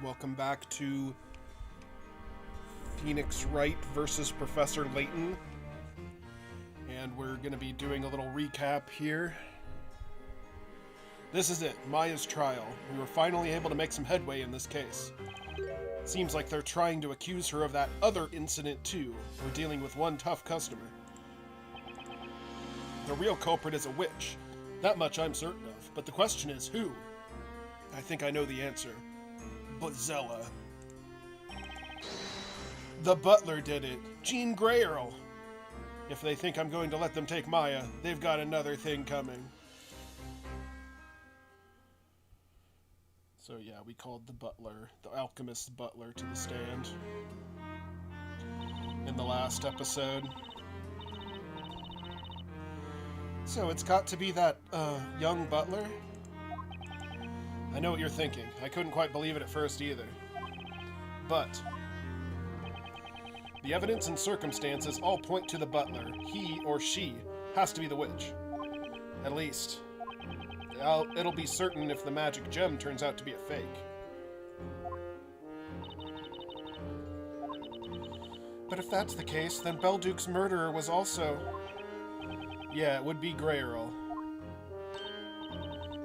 Welcome back to Phoenix Wright versus Professor Layton. And we're going to be doing a little recap here. This is it, Maya's trial. We were finally able to make some headway in this case. Seems like they're trying to accuse her of that other incident too. We're dealing with one tough customer. The real culprit is a witch. That much I'm certain of. But the question is who? I think I know the answer. Bozella. The butler did it. Jean Grey Earl. If they think I'm going to let them take Maya, they've got another thing coming. So yeah, we called the butler, the alchemist's butler, to the stand in the last episode. So it's got to be that, young butler? I know what you're thinking. I couldn't quite believe it at first either. But the evidence and circumstances all point to the butler. He or she has to be the witch. At least, it'll be certain if the magic gem turns out to be a fake. But if that's the case, then Belduke's murderer was also... Yeah, it would be Grey Earl.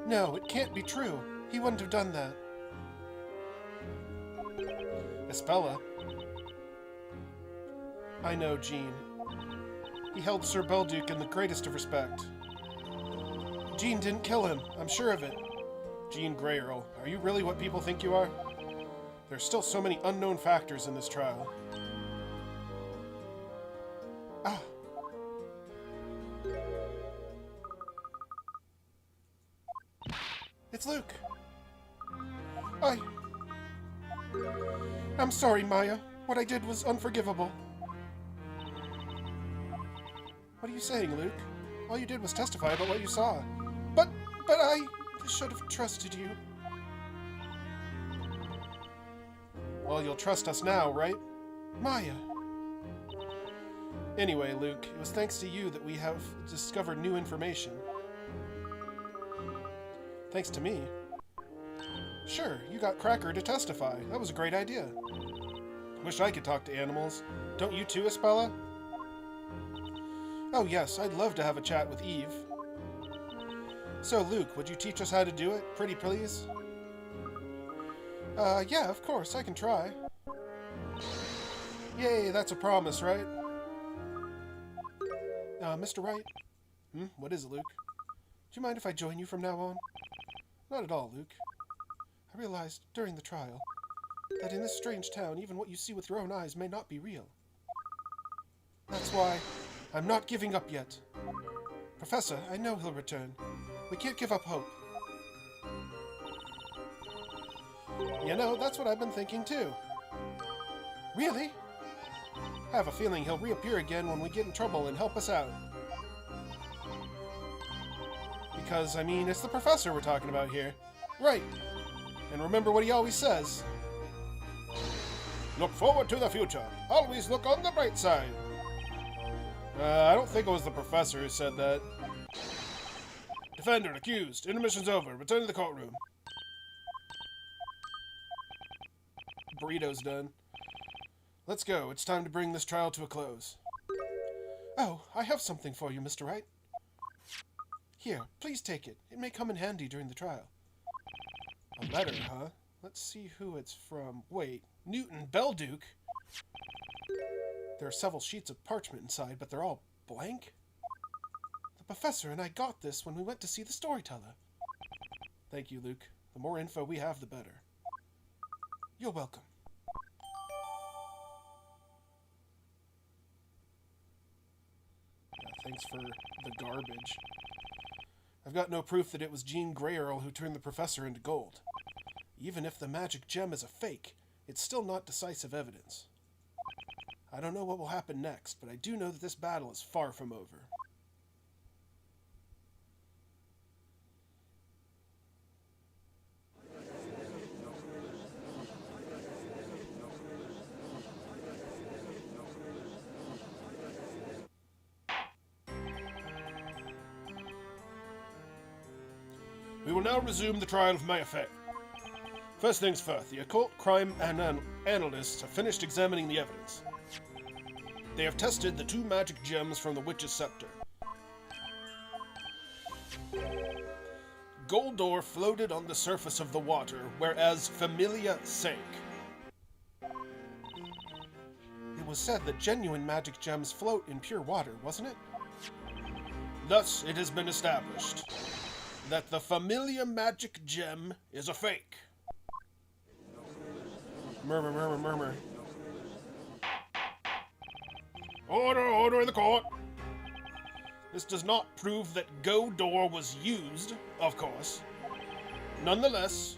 No, it can't be true. He wouldn't have done that. Espella. I know, Jean. He held Sir Belduke in the greatest of respect. Jean didn't kill him, I'm sure of it. Jean Grey Earl, are you really what people think you are? There's still so many unknown factors in this trial. Ah. It's Luke. I'm sorry, Maya. What I did was unforgivable. What are you saying, Luke? All you did was testify about what you saw. But I should have trusted you. Well, you'll trust us now, right? Maya. Anyway, Luke, it was thanks to you that we have discovered new information. Thanks to me? Sure, you got Cracker to testify. That was a great idea. Wish I could talk to animals. Don't you too, Espella? Oh yes, I'd love to have a chat with Eve. So, Luke, would you teach us how to do it? Pretty please? Yeah, of course, I can try. Yay, that's a promise, right? Mr. Wright? What is it, Luke? Do you mind if I join you from now on? Not at all, Luke. I realized, during the trial, that in this strange town, even what you see with your own eyes may not be real. That's why I'm not giving up yet. Professor, I know he'll return. We can't give up hope. You know, that's what I've been thinking too. Really? I have a feeling he'll reappear again when we get in trouble and help us out. Because, I mean, it's the professor we're talking about here. Right. And remember what he always says. Look forward to the future. Always look on the bright side. I don't think it was the professor who said that. Defendant accused. Intermission's over. Return to the courtroom. Burrito's done. Let's go. It's time to bring this trial to a close. Oh, I have something for you, Mr. Wright. Here, please take it. It may come in handy during the trial. A letter, huh? Let's see who it's from. Wait, Newton Belduke? There are several sheets of parchment inside, but they're all blank? The professor and I got this when we went to see the storyteller. Thank you, Luke. The more info we have, the better. You're welcome. Yeah, thanks for the garbage. I've got no proof that it was Jean Grey Earl who turned the professor into gold. Even if the magic gem is a fake, it's still not decisive evidence. I don't know what will happen next, but I do know that this battle is far from over. We will now resume the trial of Maya Fey. First things first, the occult crime analysts have finished examining the evidence. They have tested the 2 magic gems from the Witch's Scepter. Goldor floated on the surface of the water, whereas Familia sank. It was said that genuine magic gems float in pure water, wasn't it? Thus, it has been established that the Familia magic gem is a fake. Murmur, murmur, murmur. Order, order in the court! This does not prove that Goldor was used, of course. Nonetheless,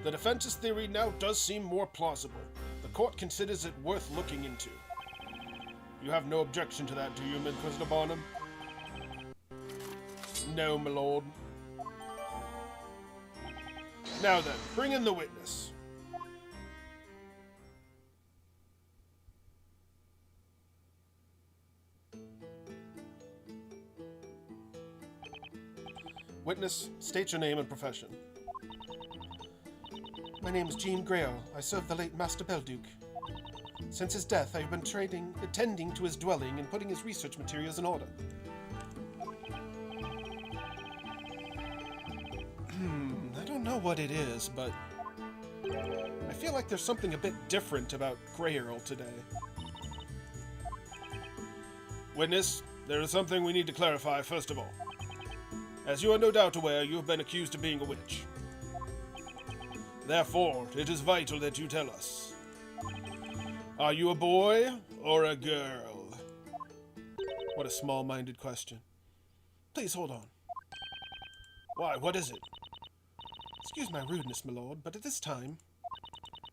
the defense's theory now does seem more plausible. The court considers it worth looking into. You have no objection to that, do you, Inquisitor Barnum? No, my lord. Now then, bring in the witness. Witness, state your name and profession. My name is Jean Grail. I serve the late Master Belduke. Since his death, I have been attending to his dwelling and putting his research materials in order. I don't know what it is, but I feel like there's something a bit different about Grey Earl today. Witness, there is something we need to clarify first of all. As you are no doubt aware, you have been accused of being a witch. Therefore, it is vital that you tell us. Are you a boy or a girl? What a small-minded question. Please hold on. Why, what is it? Excuse my rudeness, my lord, but at this time,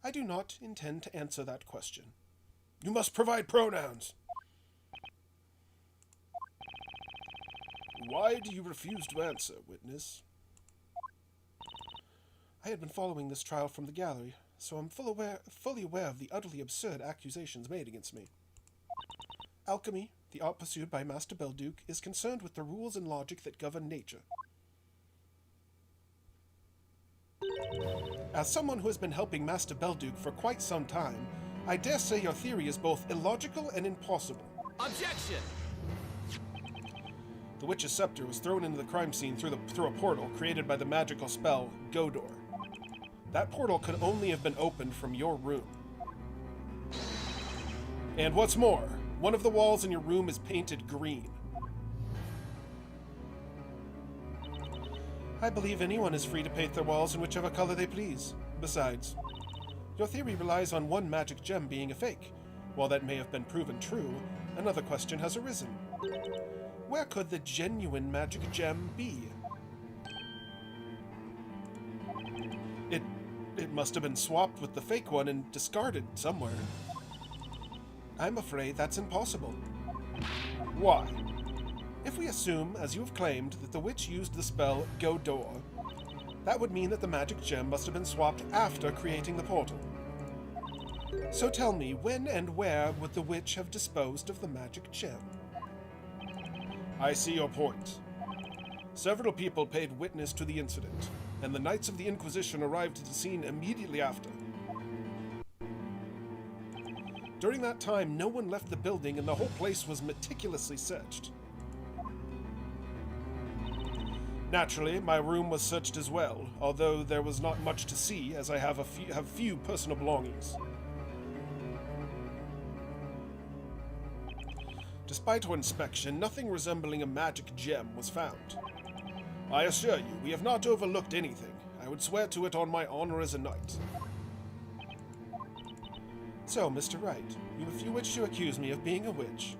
I do not intend to answer that question. You must provide pronouns. Why do you refuse to answer, witness? I had been following this trial from the gallery, so I'm fully aware of the utterly absurd accusations made against me. Alchemy, the art pursued by Master Belduke, is concerned with the rules and logic that govern nature. As someone who has been helping Master Belduke for quite some time, I dare say your theory is both illogical and impossible. Objection! The Witch's Scepter was thrown into the crime scene through a portal created by the magical spell Godor. That portal could only have been opened from your room. And what's more, one of the walls in your room is painted green. I believe anyone is free to paint their walls in whichever color they please. Besides, your theory relies on one magic gem being a fake. While that may have been proven true, another question has arisen. Where could the genuine magic gem be? It must have been swapped with the fake one and discarded somewhere. I'm afraid that's impossible. Why? If we assume, as you have claimed, that the witch used the spell Godor, that would mean that the magic gem must have been swapped after creating the portal. So tell me, when and where would the witch have disposed of the magic gem? I see your point. Several people paid witness to the incident, and the Knights of the Inquisition arrived at the scene immediately after. During that time, no one left the building and the whole place was meticulously searched. Naturally, my room was searched as well, although there was not much to see as I have few personal belongings. Despite our inspection, nothing resembling a magic gem was found. I assure you, we have not overlooked anything. I would swear to it on my honor as a knight. So, Mr. Wright, if you wish to accuse me of being a witch,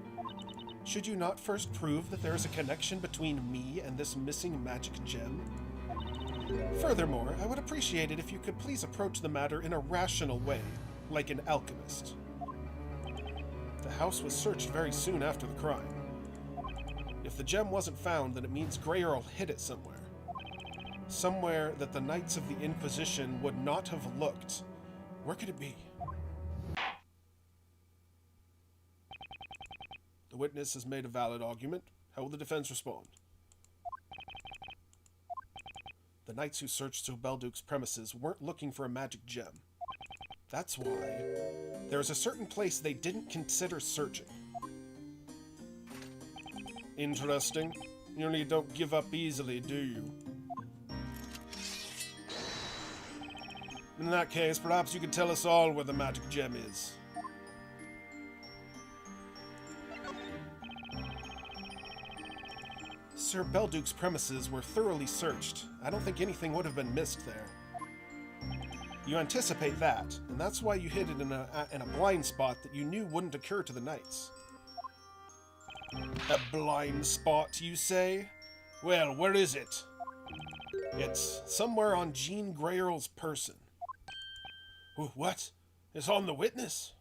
should you not first prove that there is a connection between me and this missing magic gem? Furthermore, I would appreciate it if you could please approach the matter in a rational way, like an alchemist. The house was searched very soon after the crime. If the gem wasn't found, then it means Grey Earl hid it somewhere. Somewhere that the Knights of the Inquisition would not have looked. Where could it be? The witness has made a valid argument. How will the defense respond? The knights who searched Sir Belduke's premises weren't looking for a magic gem. That's why there's a certain place they didn't consider searching. Interesting. You really don't give up easily, do you? In that case, perhaps you could tell us all where the magic gem is. Sir Belduke's premises were thoroughly searched. I don't think anything would have been missed there. You anticipate that, and that's why you hid it in a blind spot that you knew wouldn't occur to the knights. A blind spot, you say? Well, where is it? It's somewhere on Jean Greyrell's person. What? It's on the witness?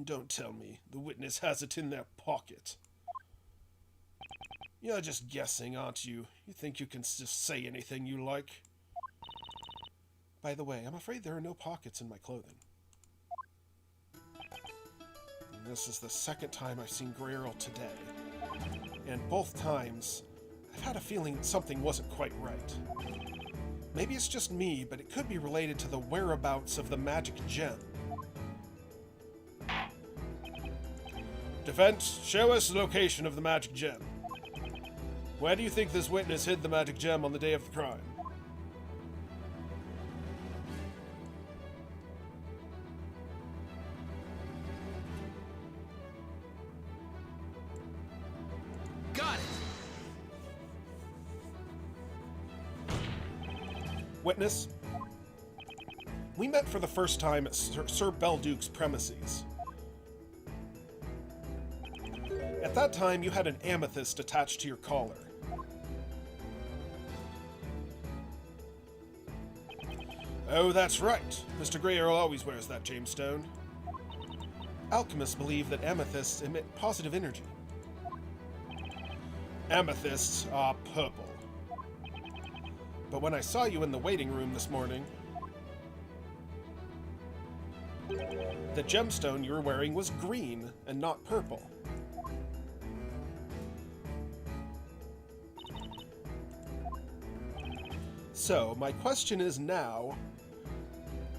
Don't tell me the witness has it in their pocket. You're just guessing, aren't you? You think you can just say anything you like? By the way, I'm afraid there are no pockets in my clothing. And this is the second time I've seen Greyrell today. And both times, I've had a feeling something wasn't quite right. Maybe it's just me, but it could be related to the whereabouts of the magic gem. Defense, show us the location of the magic gem. Where do you think this witness hid the magic gem on the day of the crime? Got it! Witness, we met for the first time at Sir Belduke's premises. At that time, you had an amethyst attached to your collar. Oh, that's right. Mr. Greyrell always wears that gemstone. Alchemists believe that amethysts emit positive energy. Amethysts are purple. But when I saw you in the waiting room this morning, the gemstone you were wearing was green and not purple. So, my question is now,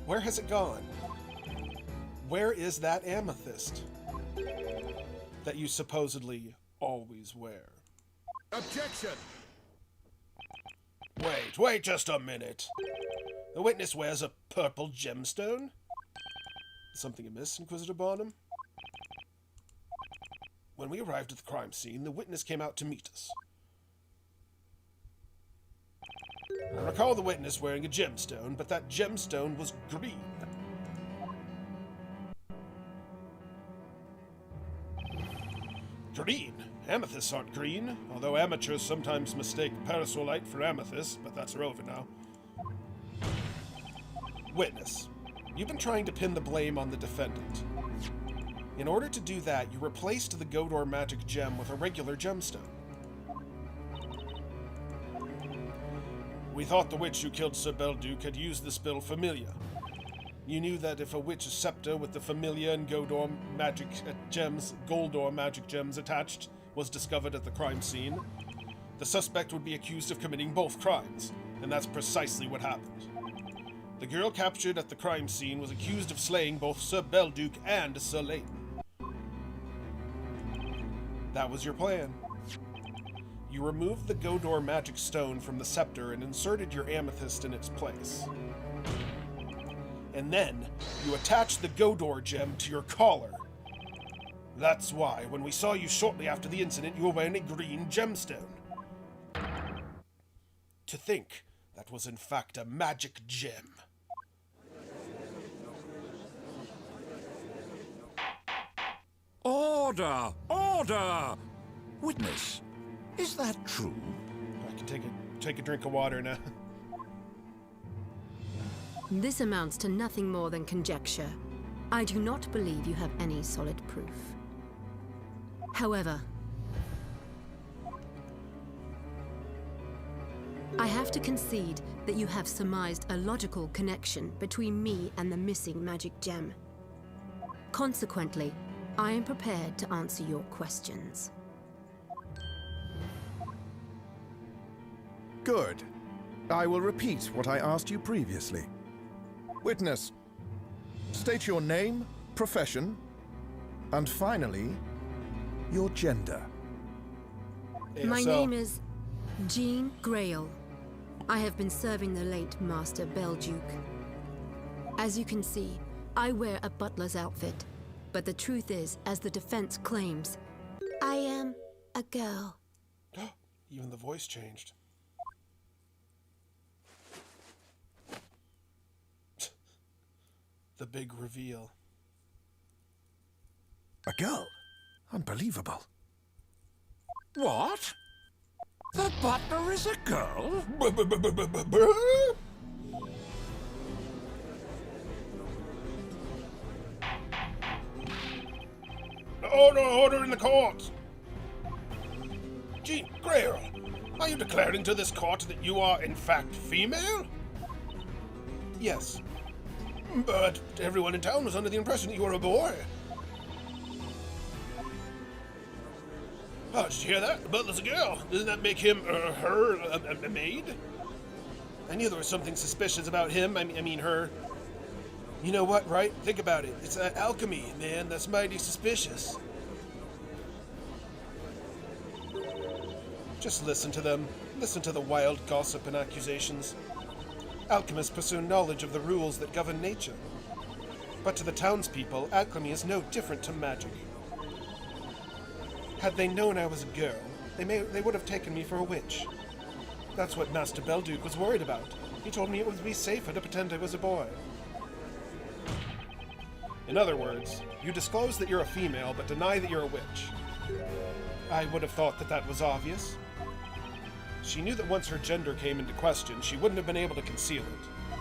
where has it gone? Where is that amethyst that you supposedly always wear? Objection! Wait just a minute. The witness wears a purple gemstone? Something amiss, Inquisitor Barnum? When we arrived at the crime scene, the witness came out to meet us. I recall the witness wearing a gemstone, but that gemstone was green. Green? Amethysts aren't green, although amateurs sometimes mistake parasolite for amethyst, but that's irrelevant now. Witness, you've been trying to pin the blame on the defendant. In order to do that, you replaced the Godor magic gem with a regular gemstone. We thought the witch who killed Sir Belduke had used the spell Familiar. You knew that if a witch's scepter with the Familiar and Goldor magic gems attached was discovered at the crime scene, the suspect would be accused of committing both crimes, and that's precisely what happened. The girl captured at the crime scene was accused of slaying both Sir Belduke and Sir Layton. That was your plan. You removed the Godor magic stone from the scepter and inserted your amethyst in its place. And then, you attached the Godor gem to your collar. That's why, when we saw you shortly after the incident, you were wearing a green gemstone. To think that was in fact a magic gem. Order! Order! Witness, is that true? I can take a drink of water now. This amounts to nothing more than conjecture. I do not believe you have any solid proof. However, I have to concede that you have surmised a logical connection between me and the missing magic gem. Consequently, I am prepared to answer your questions. Good. I will repeat what I asked you previously. Witness, state your name, profession, and finally, your gender. My name is Jean Grail. I have been serving the late Master Belduke. As you can see, I wear a butler's outfit. But the truth is, as the defense claims, I am a girl. Even the voice changed. The big reveal. A girl? Unbelievable. What? The butler is a girl? Order in the court! Jean Grail, are you declaring to this court that you are in fact female? Yes. But everyone in town was under the impression that you were a boy. Oh, did you hear that? The butler's a girl. Doesn't that make him, her, a maid? I knew there was something suspicious about him. I mean her. You know what, Wright? Think about it. It's alchemy, man. That's mighty suspicious. Just listen to them. Listen to the wild gossip and accusations. Alchemists pursue knowledge of the rules that govern nature. But to the townspeople, alchemy is no different to magic. Had they known I was a girl, they would have taken me for a witch. That's what Master Belduke was worried about. He told me it would be safer to pretend I was a boy. In other words, you disclose that you're a female, but deny that you're a witch. I would have thought that that was obvious. She knew that once her gender came into question, she wouldn't have been able to conceal it.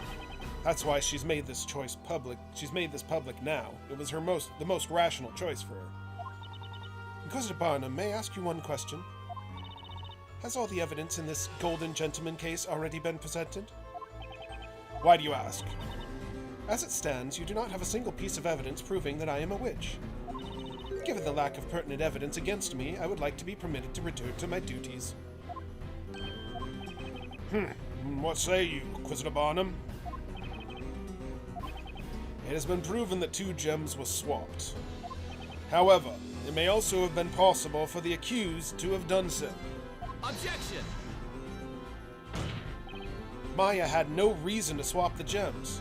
That's why she's made this choice public. She's made this public now. It was the most rational choice for her. Inquisitor Barnum, may I ask you one question? Has all the evidence in this Golden Gentleman case already been presented? Why do you ask? As it stands, you do not have a single piece of evidence proving that I am a witch. Given the lack of pertinent evidence against me, I would like to be permitted to return to my duties. What say you, Inquisitor Barnum? It has been proven that 2 gems were swapped. However, it may also have been possible for the accused to have done so. Objection! Maya had no reason to swap the gems.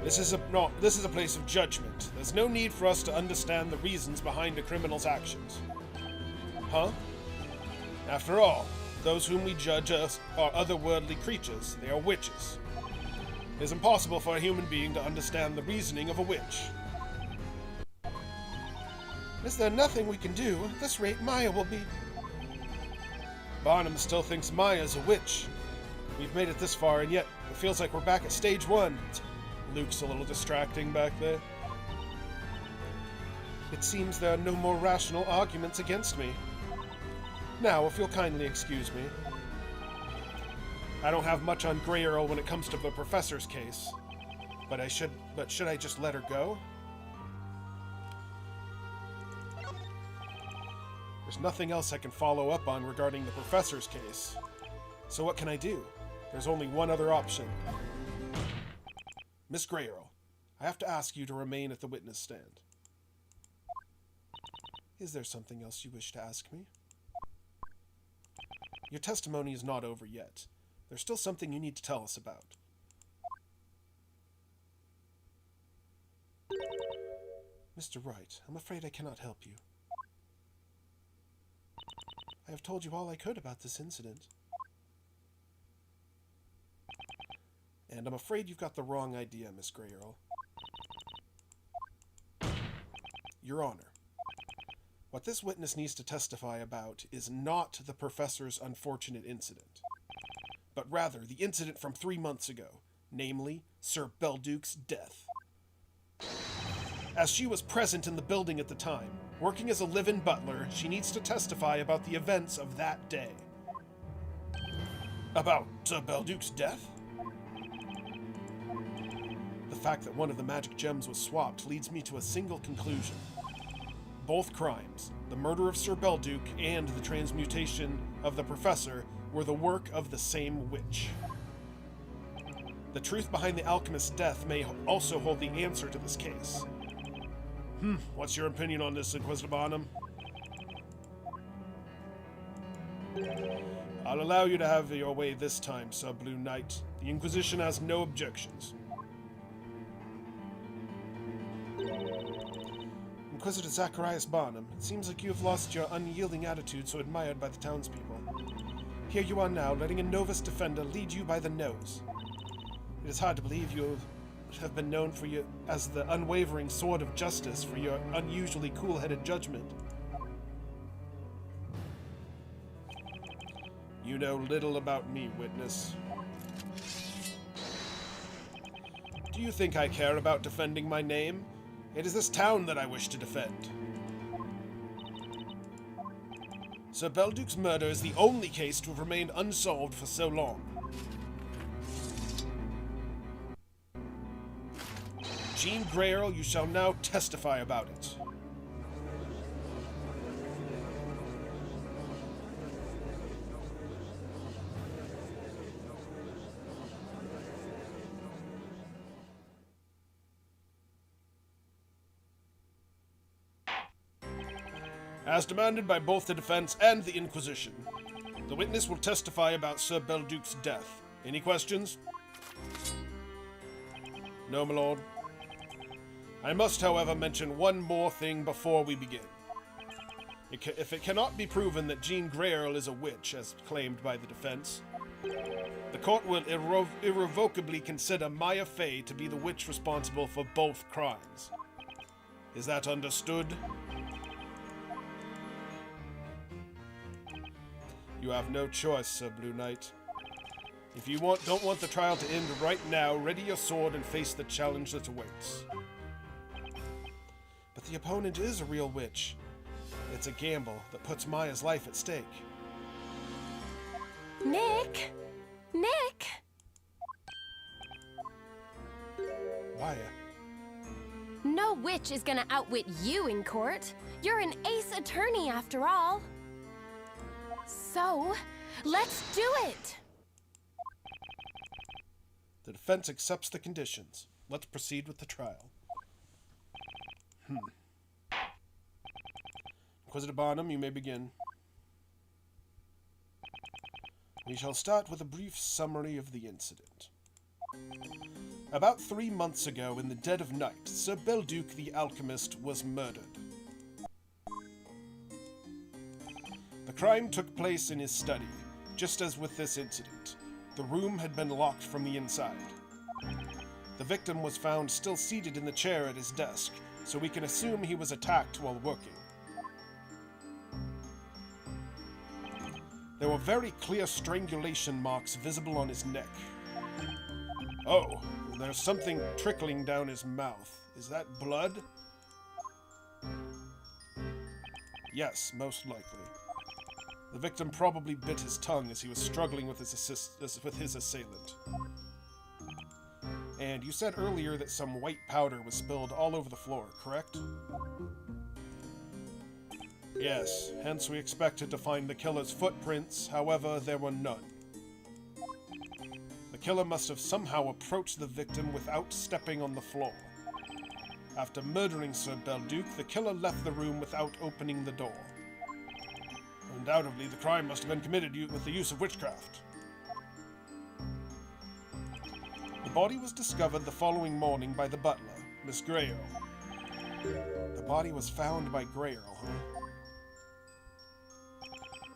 This is a place of judgment. There's no need for us to understand the reasons behind a criminal's actions. Huh? After all, those whom we judge are otherworldly creatures. They are witches. It is impossible for a human being to understand the reasoning of a witch. Is there nothing we can do? At this rate, Maya will be... Barnum still thinks Maya's a witch. We've made it this far, and yet it feels like we're back at stage 1. Luke's a little distracting back there. It seems there are no more rational arguments against me. Now, if you'll kindly excuse me. I don't have much on Grey Earl when it comes to the professor's case. But should I just let her go? There's nothing else I can follow up on regarding the professor's case. So what can I do? There's only one other option. Miss Grey Earl, I have to ask you to remain at the witness stand. Is there something else you wish to ask me? Your testimony is not over yet. There's still something you need to tell us about. Mr. Wright, I'm afraid I cannot help you. I have told you all I could about this incident. And I'm afraid you've got the wrong idea, Miss Grey Earl. Your Honor, what this witness needs to testify about is not the professor's unfortunate incident, but rather the incident from 3 months ago, namely Sir Belduke's death. As she was present in the building at the time, working as a live-in butler, she needs to testify about the events of that day. About Sir Belduke's death? The fact that one of the magic gems was swapped leads me to a single conclusion. both crimes, the murder of Sir Belduke and the transmutation of the Professor, were the work of the same witch. The truth behind the alchemist's death may also hold the answer to this case. What's your opinion on this, Inquisitor Barnum? I'll allow you to have your way this time, Sir Blue Knight. The Inquisition has no objections. Inquisitor Zacharias Barnum, it seems like you have lost your unyielding attitude so admired by the townspeople. Here you are now, letting a novice defender lead you by the nose. It is hard to believe you have been known as the unwavering sword of justice for your unusually cool-headed judgment. You know little about me, witness. Do you think I care about defending my name? It is this town that I wish to defend. Sir Belduke's murder is the only case to have remained unsolved for so long. Jean Grail, you shall now testify about it. As demanded by both the defense and the Inquisition, the witness will testify about Sir Belduke's death. Any questions? No, my lord. I must, however, mention one more thing before we begin. If it cannot be proven that Jean Grail is a witch, as claimed by the defense, the court will irrevocably consider Maya Fey to be the witch responsible for both crimes. Is that understood? You have no choice, Sir Blue Knight. If you don't want the trial to end right now, ready your sword and face the challenge that awaits. But the opponent is a real witch. It's a gamble that puts Maya's life at stake. Nick! Nick! Maya. No witch is gonna outwit you in court. You're an ace attorney after all. So, let's do it! The defense accepts the conditions. Let's proceed with the trial. Inquisitor Barnum, you may begin. We shall start with a brief summary of the incident. About 3 months ago, in the dead of night, Sir Belduke the Alchemist was murdered. The crime took place in his study, just as with this incident. The room had been locked from the inside. The victim was found still seated in the chair at his desk, so we can assume he was attacked while working. There were very clear strangulation marks visible on his neck. Oh, there's something trickling down his mouth. Is that blood? Yes, most likely. The victim probably bit his tongue as he was struggling with his assailant. And you said earlier that some white powder was spilled all over the floor, correct? Yes, hence we expected to find the killer's footprints, however, there were none. The killer must have somehow approached the victim without stepping on the floor. After murdering Sir Belduke, the killer left the room without opening the door. Undoubtedly, the crime must have been committed with the use of witchcraft. The body was discovered the following morning by the butler, Miss Grail. The body was found by Grail, huh?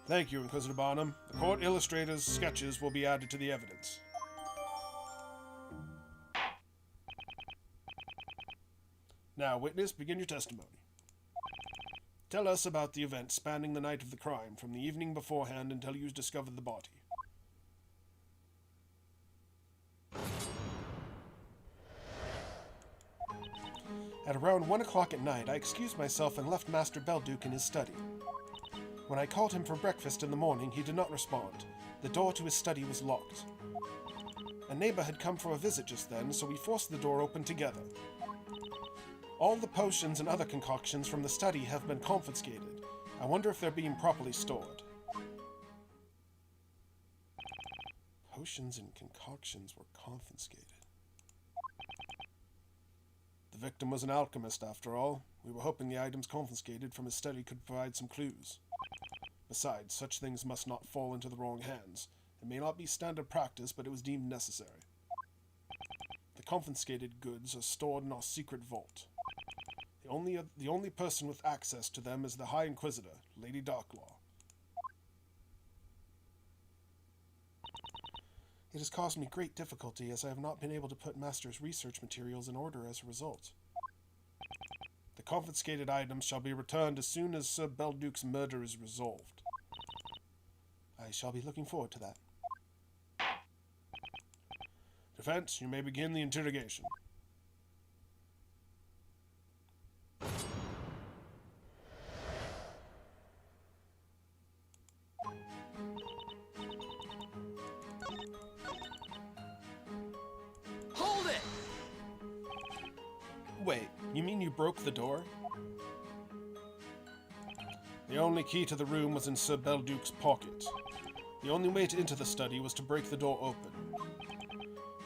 Thank you, Inquisitor Barnum. The court illustrator's sketches will be added to the evidence. Now, witness, begin your testimony. Tell us about the events spanning the night of the crime, from the evening beforehand until you discovered the body. At around 1 o'clock at night, I excused myself and left Master Belduke in his study. When I called him for breakfast in the morning, he did not respond. The door to his study was locked. A neighbor had come for a visit just then, so we forced the door open together. All the potions and other concoctions from the study have been confiscated. I wonder if they're being properly stored. Potions and concoctions were confiscated. The victim was an alchemist, after all. We were hoping the items confiscated from his study could provide some clues. Besides, such things must not fall into the wrong hands. It may not be standard practice, but it was deemed necessary. The confiscated goods are stored in our secret vault. The only person with access to them is the High Inquisitor, Lady Darklaw. It has caused me great difficulty, as I have not been able to put Master's research materials in order as a result. The confiscated items shall be returned as soon as Sir Belduke's murder is resolved. I shall be looking forward to that. Defense, you may begin the interrogation. Hold it! Wait, you mean you broke the door? The only key to the room was in Sir Belduke's pocket. The only way to enter the study was to break the door open.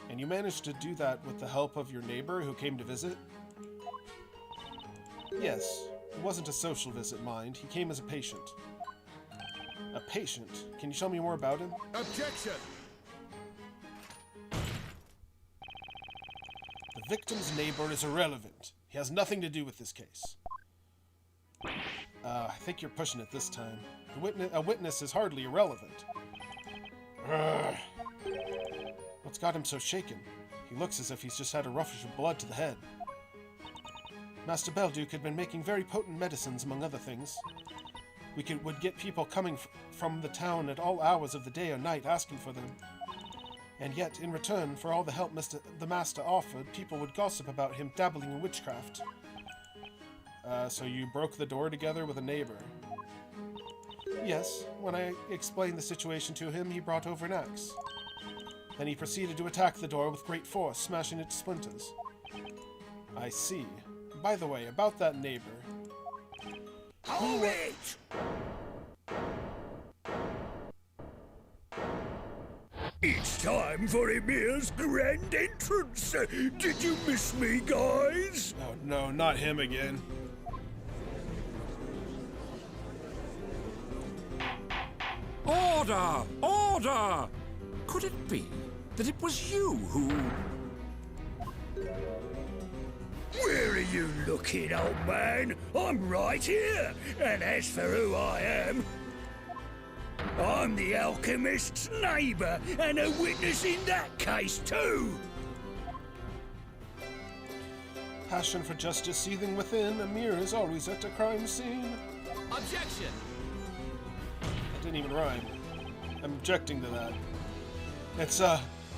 And you managed to do that with the help of your neighbor who came to visit? Yes, it wasn't a social visit, mind. He came as a patient. A patient? Can you tell me more about him? Objection! The victim's neighbor is irrelevant. He has nothing to do with this case. I think you're pushing it this time. A witness is hardly irrelevant. What's got him so shaken? He looks as if he's just had a rush of blood to the head. Master Belduke had been making very potent medicines, among other things. Would get people coming from the town at all hours of the day or night asking for them. And yet, in return for all the help the Master offered, people would gossip about him dabbling in witchcraft. So you broke the door together with a neighbor? Yes, when I explained the situation to him, he brought over an axe. Then he proceeded to attack the door with great force, smashing it to splinters. I see. By the way, about that neighbor... Hold it! It's time for Emir's grand entrance. Did you miss me, guys? Oh no, not him again. Order! Order! Could it be that it was you who... Where are you looking, old man? I'm right here. And as for who I am, I'm the alchemist's neighbor and a witness in that case too. Passion for justice seething within, Emir is always at a crime scene. Objection! That didn't even rhyme. I'm objecting to that.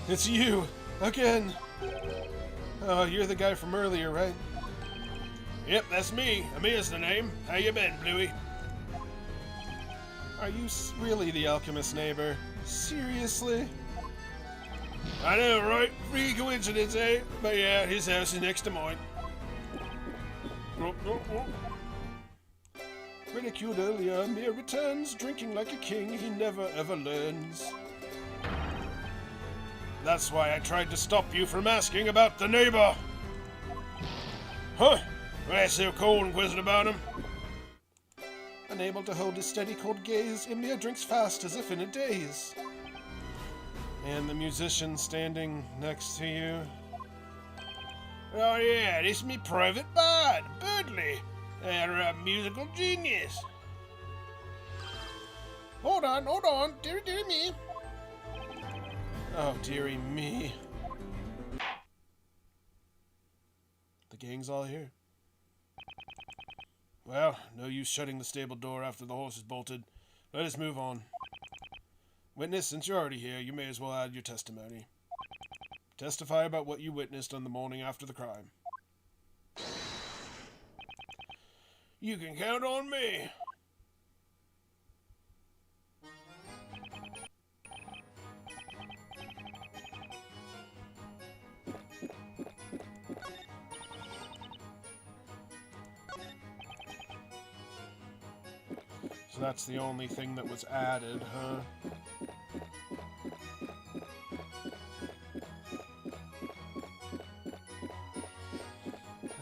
It's you! Again! Oh, you're the guy from earlier, right? Yep, that's me. Amir's the name. How you been, Bluey? Are you really the alchemist's neighbor? Seriously? I know, right? Free coincidence, eh? But yeah, his house is next to mine. Ridiculed earlier, Emir returns, drinking like a king, he never ever learns. That's why I tried to stop you from asking about the neighbor. Huh? What's so cold and quizzing about him? Unable to hold his steady cold gaze, Emir drinks fast as if in a daze. And the musician standing next to you. Oh yeah, this is me private bard, Birdley. They're a musical genius. Hold on, dear me. Oh, dearie me. The gang's all here. Well, no use shutting the stable door after the horse is bolted. Let us move on. Witness, since you're already here, you may as well add your testimony. Testify about what you witnessed on the morning after the crime. You can count on me. So that's the only thing that was added, huh?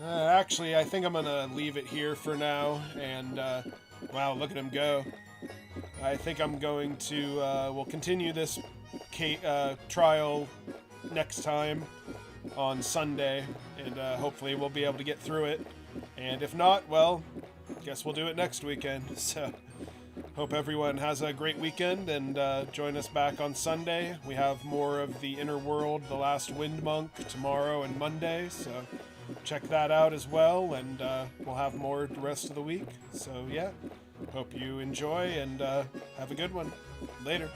Actually, I think I'm gonna leave it here for now, and, wow, look at him go. I think I'm going to, we'll continue this trial next time on Sunday, and hopefully we'll be able to get through it. And if not, well, guess we'll do it next weekend. So, hope everyone has a great weekend, and join us back on Sunday. We have more of the Inner World, The Last Wind Monk, tomorrow and Monday, so check that out as well, and we'll have more the rest of the week. So, yeah, hope you enjoy, and have a good one. Later.